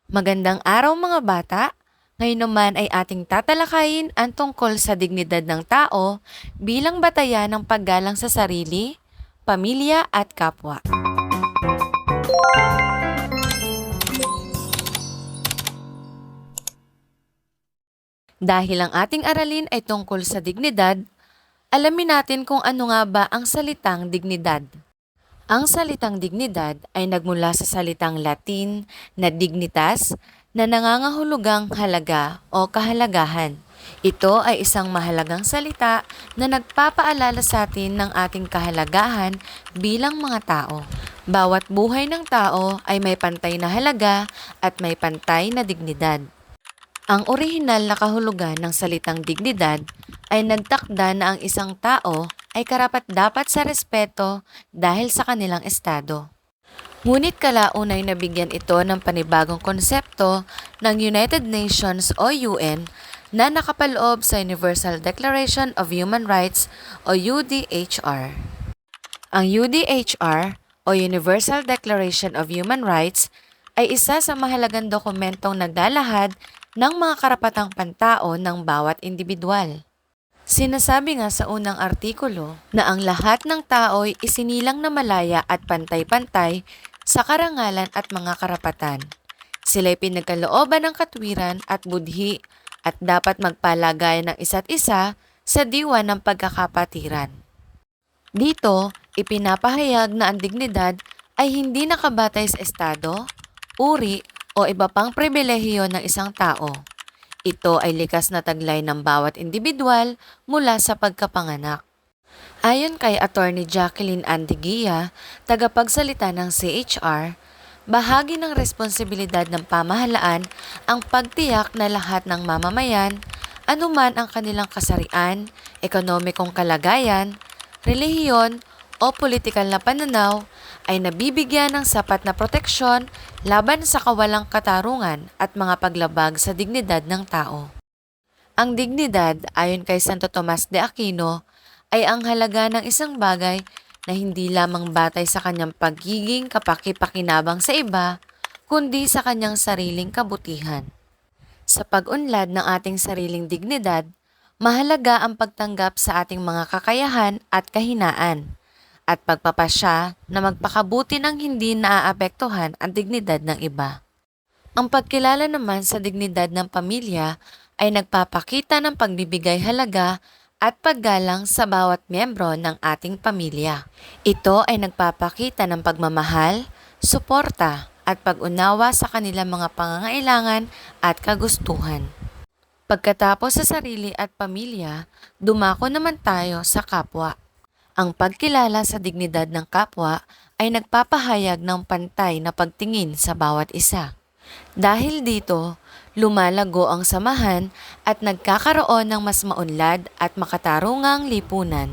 Magandang araw mga bata! Ngayon naman ay ating tatalakayin ang tungkol sa dignidad ng tao bilang batayan ng paggalang sa sarili, pamilya at kapwa. Dahil ang ating aralin ay tungkol sa dignidad, alamin natin kung ano nga ba ang salitang dignidad. Ang salitang dignidad ay nagmula sa salitang Latin na dignitas na nangangahulugang halaga o kahalagahan. Ito ay isang mahalagang salita na nagpapaalala sa atin ng ating kahalagahan bilang mga tao. Bawat buhay ng tao ay may pantay na halaga at may pantay na dignidad. Ang orihinal na kahulugan ng salitang dignidad ay nagtakda na ang isang tao ay karapat-dapat sa respeto dahil sa kanilang estado. Ngunit kalaunay nabigyan ito ng panibagong konsepto ng United Nations o UN na nakapaloob sa Universal Declaration of Human Rights o UDHR. Ang UDHR o Universal Declaration of Human Rights ay isa sa mahalagang dokumentong naglalahad ng mga karapatang pantao ng bawat individual. Sinasabi nga sa unang artikulo na ang lahat ng tao ay isinilang na malaya at pantay-pantay sa karangalan at mga karapatan. Sila'y pinagkalooban ng katwiran at budhi at dapat magpalagayan ng isa't isa sa diwa ng pagkakapatiran. Dito, ipinapahayag na ang dignidad ay hindi nakabatay sa estado, uri o iba pang pribilehiyo ng isang tao. Ito ay likas na taglay ng bawat individual mula sa pagkapanganak. Ayon kay Attorney Jacqueline Andigua, tagapagsalita ng CHR, bahagi ng responsibilidad ng pamahalaan ang pagtiyak na lahat ng mamamayan, anuman ang kanilang kasarian, ekonomikong kalagayan, relihiyon o politikal na pananaw, ay nabibigyan ng sapat na proteksyon laban sa kawalang katarungan at mga paglabag sa dignidad ng tao. Ang dignidad, ayon kay Santo Tomas de Aquino, ay ang halaga ng isang bagay na hindi lamang batay sa kanyang pagiging kapaki-pakinabang sa iba, kundi sa kanyang sariling kabutihan. Sa pag-unlad ng ating sariling dignidad, mahalaga ang pagtanggap sa ating mga kakayahan at kahinaan, at pagpapasya na magpakabuti ng hindi naaapektuhan ang dignidad ng iba. Ang pagkilala naman sa dignidad ng pamilya ay nagpapakita ng pagbibigay halaga at paggalang sa bawat miyembro ng ating pamilya. Ito ay nagpapakita ng pagmamahal, suporta at pag-unawa sa kanilang mga pangangailangan at kagustuhan. Pagkatapos sa sarili at pamilya, dumako naman tayo sa kapwa. Ang pagkilala sa dignidad ng kapwa ay nagpapahayag ng pantay na pagtingin sa bawat isa. Dahil dito, lumalago ang samahan at nagkakaroon ng mas maunlad at makatarungang lipunan.